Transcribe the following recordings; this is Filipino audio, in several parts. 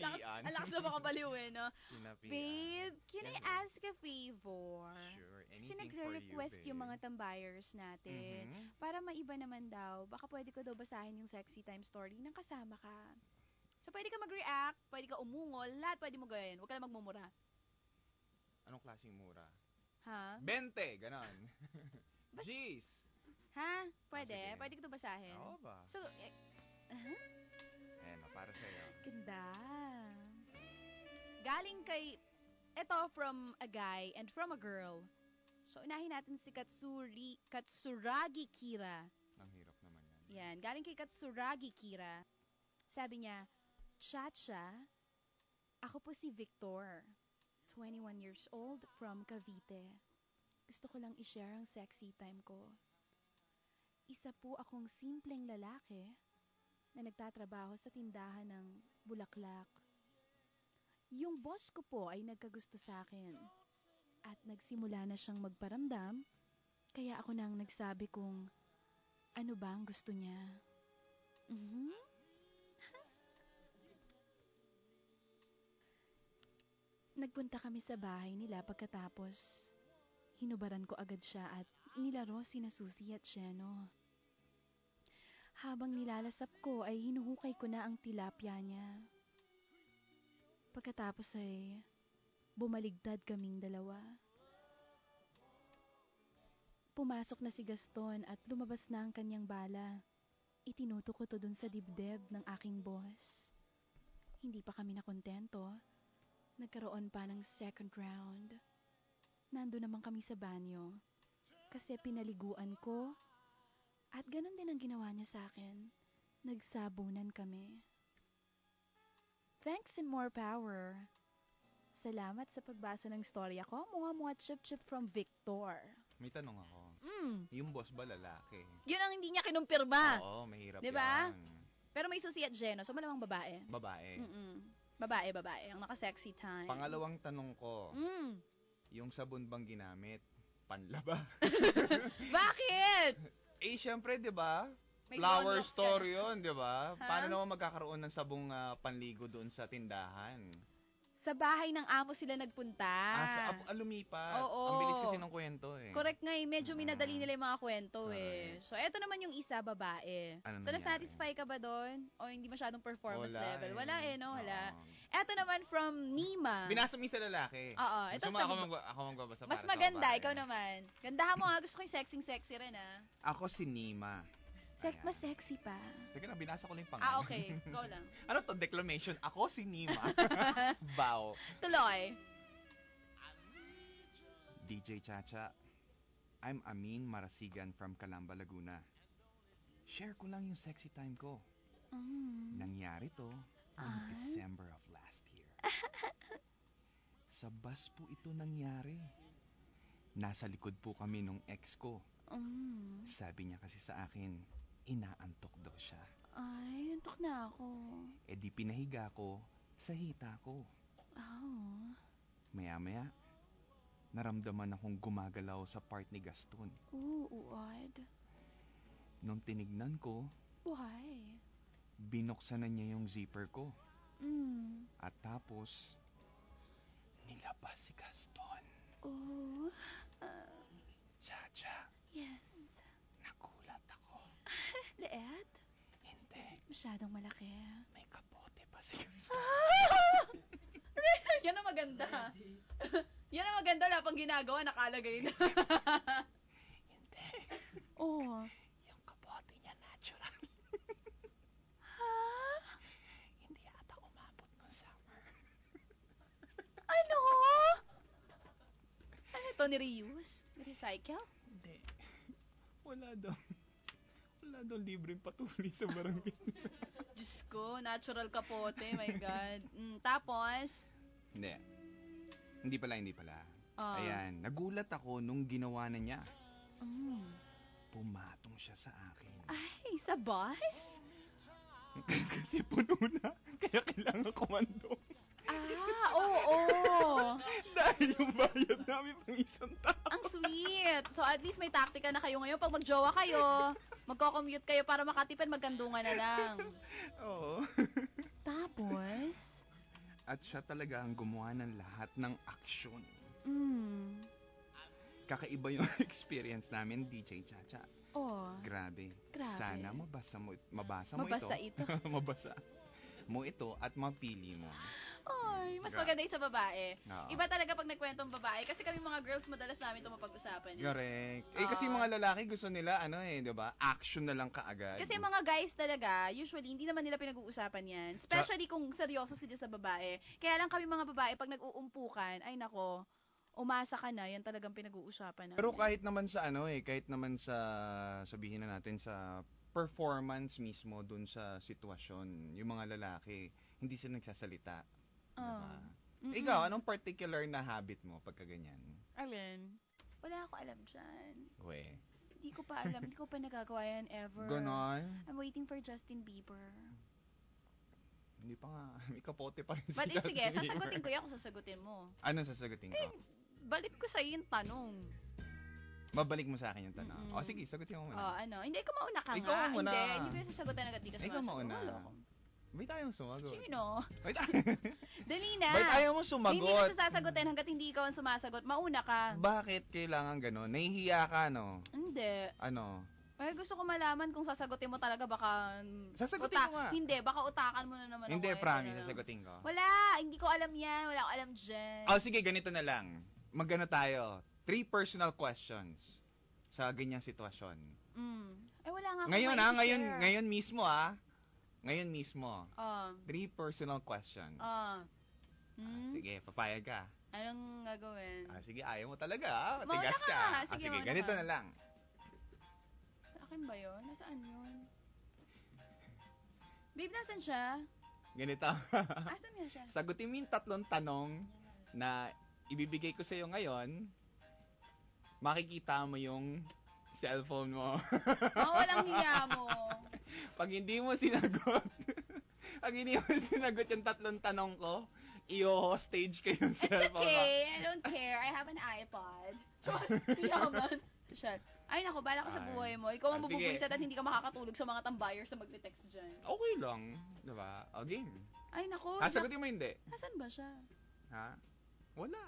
Sinapian. Ang lakas na makabaliw no? Sinapian. Babe, can I Yan, babe. ask a favor? Sure, Kasi anything for you, nagre-request babe. yung mga tambayers natin. Para maiba naman daw, baka pwede ko daw basahin yung sexy time story nang kasama ka. So, pwede ka mag-react, pwede ka umungol, lahat pwede mo gawin. Huwag ka na magmumura. Anong klaseng mura? Ha? 20, ganon. Jeez! Ha? Pwede? sige. Pwede ko ito basahin? Oo ba? So, Ayan, para sa'yo. ganda. Galing kay, ito from a guy and from a girl. So, unahin natin si Katsuragi Kira. Ang hirap naman yan. Yan, galing kay Katsuragi Kira. Sabi niya, Chacha, ako po si Victor, 21 years old from Cavite. Gusto ko lang i-share ang sexy time ko. Isa po akong simpleng lalaki na nagtatrabaho sa tindahan ng bulaklak. Yung boss ko po ay nagkagusto sa akin at nagsimula na siyang magparamdam, kaya ako nang nagsabi kung ano ba ang gusto niya. Nagpunta kami sa bahay nila pagkatapos hinubaran ko agad siya at nilaro sina Susie at Sheno. Habang nilalasap ko ay hinuhukay ko na ang tilapia niya. Pagkatapos ay bumaligtad kaming dalawa. Pumasok na si Gaston at lumabas na ang kanyang bala. Itinuto ko to dun sa dibdib ng aking boss. Hindi pa kami nakontento. Nagkaroon pa ng second round. Nando naman kami sa banyo. Kasi pinaliguan ko. At ganun din ang ginawa niya sa akin. Nagsabunan kami. Thanks and more power. Salamat sa pagbasa ng storya ko. Mga chup-chup from Victor. May tanong ako. Yung boss ba lalaki? Yun ang hindi niya kinumpirma. Oo, mahirap diba? yan. Pero may Susie at Geno, so malamang babae. Babae. Babae. Ang naka-sexy time. Pangalawang tanong ko. Yung sabon bang ginamit? Panlaba? Bakit? Eh, syempre, di ba? May Flower sunrock store ka. yun, di ba? Ha? Paano naman magkakaroon ng sabong panligo doon sa tindahan? Sa bahay ng amo sila nagpunta. Lumipat. Oo. Ang bilis kasi ng kwento eh. Correct nga eh. Medyo minadali nila yung mga kwento eh. So, eto naman yung isa, babae. Ano So, nangyari? na-satisfy ka ba doon? O hindi masyadong performance Wala level? eh. Wala eh, no? Wala. Oo. Eto naman from Nima. Binasa mo yung sa lalaki. Oo. Ito Gusto mo ako magbabasa mas para maganda, sa babae. ikaw naman. Gandahan mo ha. Gusto ko yung sexy rin ha. Ako si Nima. Ayan. Mas sexy pa. Teka na, binasa ko lang yung pangalan. Okay. Go lang. Ano to? Declamation. Ako si Nima. Bow. Tuloy. DJ Chacha, I'm Amin Marasigan from Calamba, Laguna. Share ko lang yung sexy time ko. Nangyari to noong December of last year. Sa bus po ito nangyari. Nasa likod po kami nung ex ko. Sabi niya kasi sa akin, inaantok daw siya. Ay, antok na ako. E di pinahiga ko sa hita ko. Oh. Maya-maya, naramdaman akong gumagalaw sa part ni Gaston. Odd. Nung tinignan ko, Why? binuksan na niya yung zipper ko. At tapos, nilabas si Gaston. Oh. Chacha, Yes. nagulat ako. Leet? Hindi, Masyadong malaki. may kapote pa si Gaston. Yan ang maganda. Yan ang maganda. Wala pang ginagawa. Nakalagay na. Hindi, Oh. yung kapote niya natural. Ha? Hindi ata umabot ng summer. Ano? Ano ito? Ni-reuse? Ni-recycle? Hindi, wala daw libreng patuli sa barangay. Diyos ko. Natural kapote. My God. Tapos? Hindi pala. Ayan, nagulat ako nung ginawa na niya. Pumatong siya sa akin. Ay, sa bus? Kasi puno na, kaya kailangan komando. Oo. Dahil yung bayad namin pang isang tao. Ang sweet. So, at least may taktika na kayo ngayon. Pag magjowa kayo, magko-commute kayo para makatipid, magkandungan na lang. Oo. Tapos? At siya talaga ang gumawa ng lahat ng aksyon. Mm. Kakaiba yung experience namin, DJ Chacha. Oh. Grabe. Grabe. Sana mabasa mo Mabasa ito. ito. Mabasa mo ito at mapili mo. Ay, mas maganda yung sa babae. Oo. Iba talaga pag nagkwentong babae. Kasi kami mga girls, madalas namin ito mapag-usapan. Correct. Kasi mga lalaki gusto nila, di ba? Action na lang kaagad. Kasi mga guys talaga, usually, hindi naman nila pinag-uusapan yan. Especially kung seryoso sila sa babae. Kaya lang kami mga babae, pag nag-uumpukan, ay nako, umasa ka na, yan talagang pinag-uusapan namin. Pero kahit naman sa kahit naman sa, sabihin na natin sa performance mismo dun sa sitwasyon, yung mga lalaki, hindi sila nagsasalita. Diba? Ikaw, anong particular na habit mo pagka ganyan? Alin? Wala ako alam dyan. We. Hindi ko pa alam. Hindi ko pa nagagawa yan ever. Ganon? I'm waiting for Justin Bieber. Hindi pa nga. May kapote pa rin si But Justin sige, Bieber. sasagutin ko yan kung sasagutin mo. Anong sasagutin ko? Balik ko sa'yo yung tanong. Babalik mo sa akin yung tanong. O sige, sagutin mo muna. Hindi ko mauna ka Ikaw nga. muna. Hindi ko yung sasagutin agad. Di ka sumasagot. Ikaw mauna. Ba't ayaw mo sumagot? Sino? Dali na. Ba't ayaw mo sumagot? Hindi ko siya sasagutin hanggat hindi ikaw ang sumasagot. Mauna ka. Bakit kailangan gano'n? Nahihiya ka, no? Hindi. Ano? Ay, gusto ko malaman kung sasagutin mo talaga baka... Sasagutin mo nga. Hindi, baka utakan mo na naman Hindi, ako. promise, sasagutin ko. Wala, hindi ko alam yan. Wala ko alam dyan. Sige, ganito na lang. Magano tayo. 3 personal questions sa ganyang sitwasyon. Ay, wala nga Ngayon ngayon mismo Ngayon mismo. 3 personal questions. Sige, papayag ka. Anong gagawin? Sige, ayaw mo talaga. Matigas ka. Sige, ganito na lang. Sa akin ba yun? Nasaan yun? Babe, nasan siya? Ganito. Asan nga siya? Sagutin mo yung 3 tanong na ibibigay ko sa'yo ngayon. Makikita mo yung cellphone mo. Walang hiya mo. Pag hindi mo sinagot yung 3 tanong ko, i-hostage ko yung cellphone. It's okay. I don't care. I have an iPod. Yaman. Ay, naku, bala ko sa buhay mo. Ikaw ang mabubuisit at hindi ka makakatulog sa mga tambayers na magte-text dyan. Okay lang. Diba? Game. Ay, naku. Sagutin mo hindi. Nasaan ba siya? Ha? Wala.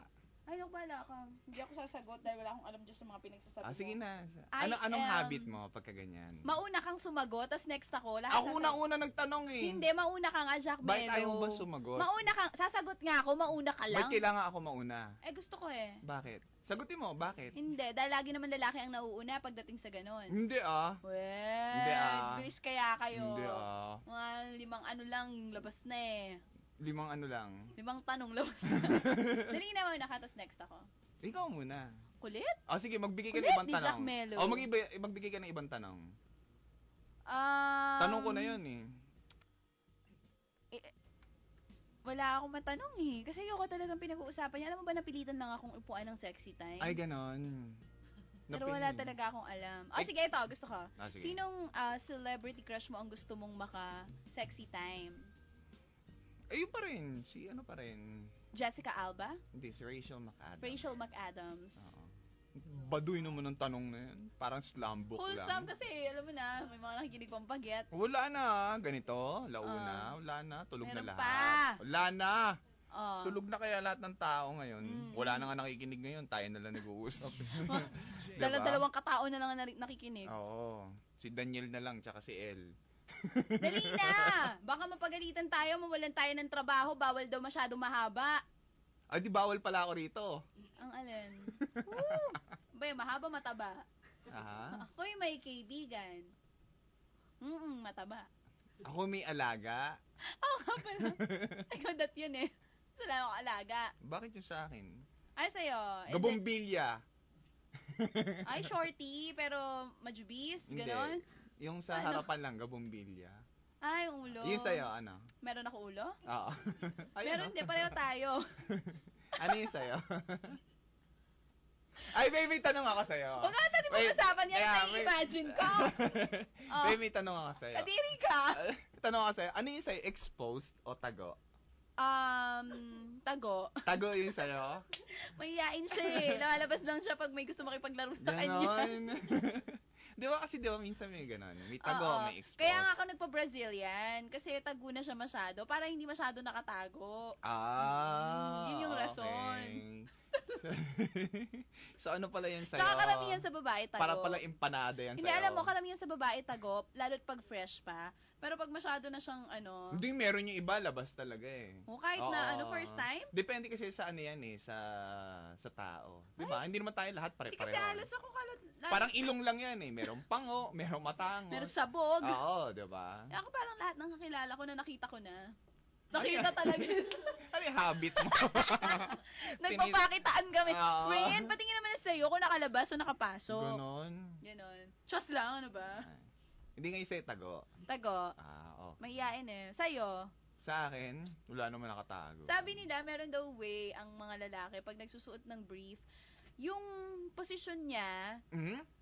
Ay, naku, bala ka. Hindi ako sasagot dahil wala akong alam dyan sa mga pinagsasabi mo. Sige na. Anong habit mo pagka ganyan? Mauna kang sumagot, tas next ako. Ako una nagtanong eh. Hindi, mauna ka nga, Jack Melo. Bakit ayaw mo ba sumagot? Mauna kang, sasagot nga ako, mauna ka lang. Bakit kailangan ako mauna? Gusto ko eh. Bakit? Sagutin mo, bakit? Hindi, dahil lagi naman lalaki ang nauuna pagdating sa ganon. Hindi Hindi bilis kaya kayo. Hindi Mga 5 ano lang, labas na eh. 5 ano lang? 5 tanong labas na. Dali na mauna ka, tas next ako. Ikaw muna. Kulit? Sige, magbigay ka Kulit ng ibang ni tanong. Jack Melo. Magbigay ka ng ibang tanong. Tanong ko na yun eh. Wala akong matanong eh. Kasi ayoko talagang pinag-uusapan niya. Alam mo ba, napilitan lang akong upuan ng sexy time? Ay, ganon. Pero wala talaga akong alam. Sige, ito. Gusto ko. Sige. Sinong celebrity crush mo ang gusto mong maka-sexy time? Ayun pa rin. Si ano pa rin. Jessica Alba? Hindi, si Rachel McAdams. Rachel McAdams. Oo. Baduy naman ang tanong na yan. Parang slumbook lang. Wholesome kasi, alam mo na, may mga nakikinig pang paget. Wala na. Ganito. Launa. Wala na. Tulog na lahat. Pa. Wala na. Tulog na kaya lahat ng tao ngayon. Wala na nga nakikinig ngayon. Tayo na lang nag-uusap. Dalawang katao na lang nakikinig. Oo. Si Daniel na lang, tsaka si El. Dali na! Baka mapagalitan tayo, mawalan tayo ng trabaho, bawal daw masyado mahaba. Di bawal pala ako rito. Ang alin? Ba, mahaba, mataba. Ako'y may kaibigan. Mataba. Ako may alaga. Oo nga pala. Ikaw dat yun eh. Wala akong alaga. Bakit yung sa akin? Ay, sa'yo. Gabombilya. Ay, shorty, pero majubis, gano'n? Hindi. Yung sa harapan lang, gabombilya. Ay, ulo. Yung sa'yo, ano? Meron ako ulo? Oo. Meron din, pareho tayo. Ano yung sa'yo? Ay, baby, tanong ako sa'yo. Huwag nga natin pag-usapan yan, na-imagine ko. Baby, tanong ako sa'yo. Kadiri ka. Tanong ako sa'yo, ano yung sa'yo, exposed o tago? Tago. Tago yung sa'yo? Mahihain siya eh. Lumalabas lang siya pag may gusto makipaglaro sa kanya. Di ba kasi minsan may ganun. May tago, Oo. may expose. Kaya nga ako nagpa-Brazilian kasi tago na siya masyado para hindi masyado nakatago. Yun yung rason. So ano pala yan sa'yo? Tsaka karamihan sa babae tago. Para pala empanada yan Hindi, sa'yo. alam mo, karamihan sa babae tago, lalo't pag fresh pa. Pero pag masyado na siyang Hindi, meron yung iba, labas talaga eh. O kahit na first time? Depende kasi sa ano yan eh, sa tao. Diba? Hindi naman tayo lahat Hindi pare-pareho. kasi halos ako Parang ilong lang yan eh. Merong pango, merong matangos. Meron sabog. Oo, diba? Ako parang lahat ng kakilala ko na nakita ko na. Nakita talaga. Ano yung habit mo? Nagpapakitaan kami. Friend, patingin naman na sa'yo kung nakalabas o nakapasok. Ganon. Just lang, ano ba? Hindi nga yung sa'yo tago. Tago. Okay. Mahiyain eh. Sa'yo? Sa akin, wala naman nakatago. Sabi nila, meron daw way ang mga lalaki pag nagsusuot ng brief, yung posisyon niya,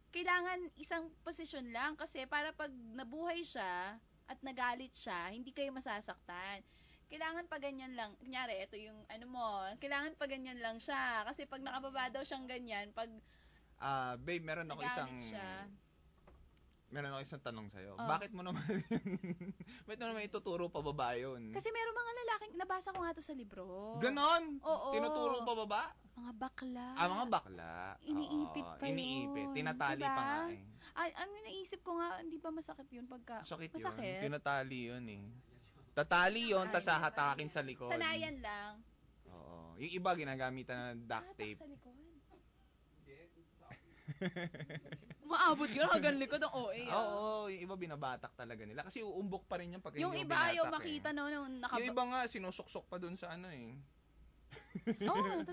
kailangan isang posisyon lang kasi para pag nabuhay siya at nagalit siya, hindi kayo masasaktan. Kailangan pa ganyan lang. Kunyari, ito yung kailangan pa ganyan lang siya. Kasi pag nakababa daw siyang ganyan, pag babe, meron ako isang tanong sa'yo. Bakit mo naman ituturo pa baba yun? Kasi meron mga lalaking, nabasa ko nga to sa libro. Ganon? Oo. Tinuturo pa baba? Mga bakla. Mga bakla. Iniipit pa yun. Iniipit. Tinatali diba? pa nga eh. Ang naisip ko nga, hindi ba masakit yun pagka... Sakit masakit? yun. Tinatali yun eh. Tatali yun, tas hahatakin sa likod. Sanayan lang. Oo. Yung iba ginagamitan ng duct tape. Sa likod? Maabot yun hanggang likod ng OA. Oo, yung iba binabatak talaga nila. Kasi uumbok pa rin yung pag yung iba ayaw makita nung yung iba nga, sinusuksok pa dun sa ano eh.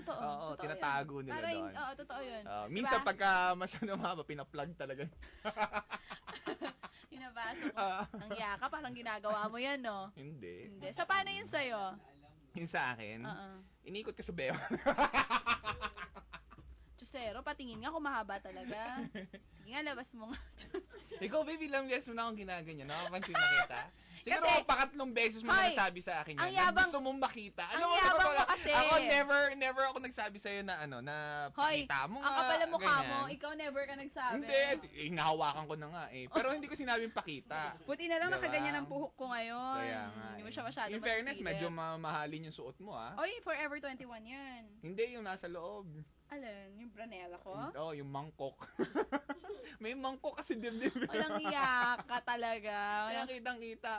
Totoo. Oo, tinatago nila doon. Oo, totoo yun. Minsan pagka masyado mahaba, pinaplug talaga. Inabasa ko. Ang yaka, parang ginagawa mo yan, no? Hindi. So, paano yun sa'yo? Yung sa akin, inikot ka sa bewa. Chusero, patingin nga kung mahaba talaga. Sige nga, labas mo nga. Ikaw, baby, ilang beses mo na akong ginaganyan. Nakapansin na kita. Siguro pakatlong beses mo na nasabi sa akin yan. Gusto mong makita. Ang yabang mo kasi. Ako, never ako nagsabi sa'yo na na pakita mo nga. Ang kapal ang mukha mo, ikaw never ka nagsabi. Hindi, nahawakan ko na nga eh. Pero hindi ko sinabing pakita. Buti na lang nakaganyan ang buhok ko ngayon. Kaya nga. Hindi mo siya masyado in fairness, medyo mamahalin yung suot mo Oy, Forever 21 yan. Hindi, yung nasa loob. Alin? Yung branela ko? Oo, yung mangkok. May mangkok kasi dibdib. Walang iyak ka talaga. Kaya kitang-kita,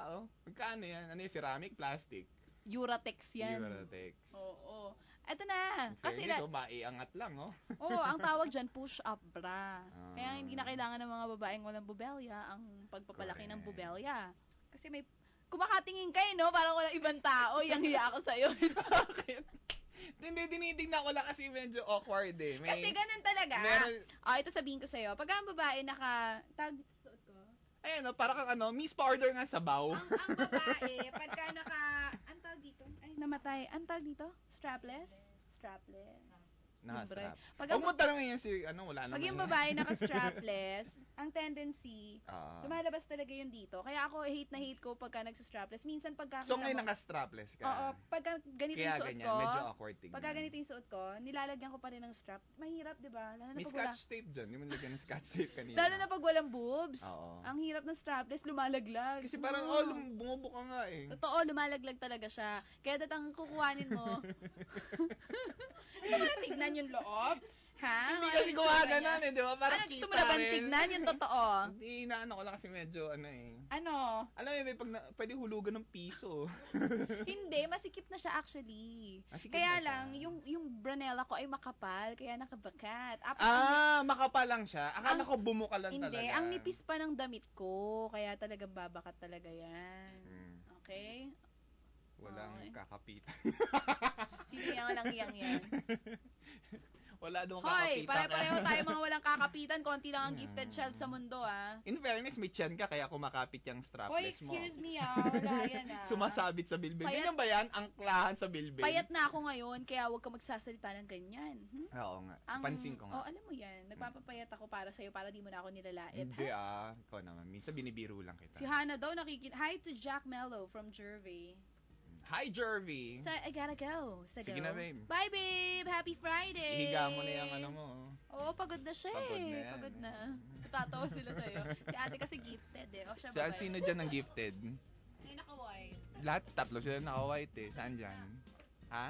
Magkano yan? Ano yung ceramic? Plastic? Uratex yan. Uratex. Oo. Eto na. Kasi maiangat lang, ang tawag dyan, push-up bra. Kaya hindi na kailangan ng mga babaeng walang bubelya ang pagpapalaki ng bubelya. Kasi may, kumakatingin kayo, no? Parang walang ibang tao. Yang hiya ako sa'yo. Bakit? Hindi, dinitignan ko lang kasi medyo awkward eh. Kasi ganun talaga. Ito sabihin ko sa'yo. Pag ang babae tag suot ko. Ayan, parang kang Miss Powder nga sabaw. Ang babae, pagka antag dito? Ay, namatay. Antag dito? Strapless? Naka-strap. Huwag mo tanongin yan wala naman. Pag yung babae naka-strapless, ang tendency, lumalabas talaga yun dito. Kaya ako, hate na hate ko pagka nagsa-strapless. Minsan pagka... So ngayon naka-strapless ka? Oo, pagka ganito yung suot ko, medyo awkward tingnan. Pagka ganito yung suot ko, nilalagyan ko pa rin ng strap. Mahirap, di ba? May scotch tape dyan. Hindi mo nilagyan ng scotch tape kanina. Lalo na pag walang boobs. Oo. Ang hirap ng strapless, lumalaglag. Kasi parang, bumubuka nga eh. Totoo, lumalaglag talaga siya. Kaya datang kukuhanin mo. Gusto mo na tignan yung loob? Ha? Hindi kasi gumaganon eh, di ba? Parang gusto mo na bang tignan yung totoo? Hindi, inaano ko lang kasi medyo Ano? Alam mo, pwede hulugan ng piso. Hindi, masikip na siya actually. Kaya lang, yung branela ko ay makapal, kaya nakabakat. Makapal lang siya? Akala ko bumuka lang talaga. Hindi, ang nipis pa ng damit ko, kaya talagang babakat talaga yan. Okay? Walang kakapitan. Sino yung walang yang. Wala doon kakapitan. Hoy, pare-pareho tayo mga walang kakapitan. Konti lang ang gifted child sa mundo, In fairness, may tiyan ka, kaya kumakapit yung strapless mo. Excuse me, wala yan, Sumasabit sa bilbil. Ganyan ba yan? Angklahan sa bilbil. Payat na ako ngayon, kaya huwag ka magsasalita ng ganyan. Oo nga. Pansin ko nga. alam mo yan. Nagpapapayat ako para sa'yo, para di mo na ako nilalait. Hindi Ikaw naman. Minsan binibiro lang kita. Si Hannah daw Hi to Jack Mello from Jervey. Hi, Jervy. So, I gotta go. Sige na, babe. Bye, babe! Happy Friday! Ihiga mo na yung ano mo. Oo, pagod na siya Pagod na eh. yan. Pagod na. Natatawa sila sa'yo. Si ate kasi gifted eh. O, siya Saan babae. sino dyan ang gifted? Ay, naka-white. Lahat, tatlo sila naka-white eh. Saan dyan? Ha?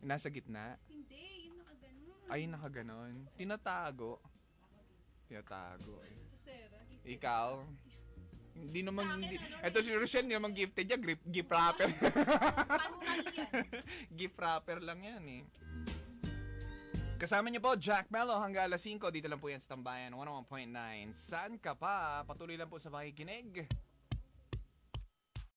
Nasa gitna? Hindi, yung naka-ganun. Ay, nakaganon. Tinatago. Tinatago eh. Sa Sarah. Ikaw? Hindi naman, Sa akin, hindi. ano Ito si Rochelle, hindi naman gifted yan. Gift wrapper. Pantay yan. Gift wrapper lang yan eh. Kasama niyo po, Jack Mello, hanggang alas 5. Dito lang po yan sa Tambayan, 101.9. Saan ka pa? Patuloy lang po sa pakikinig.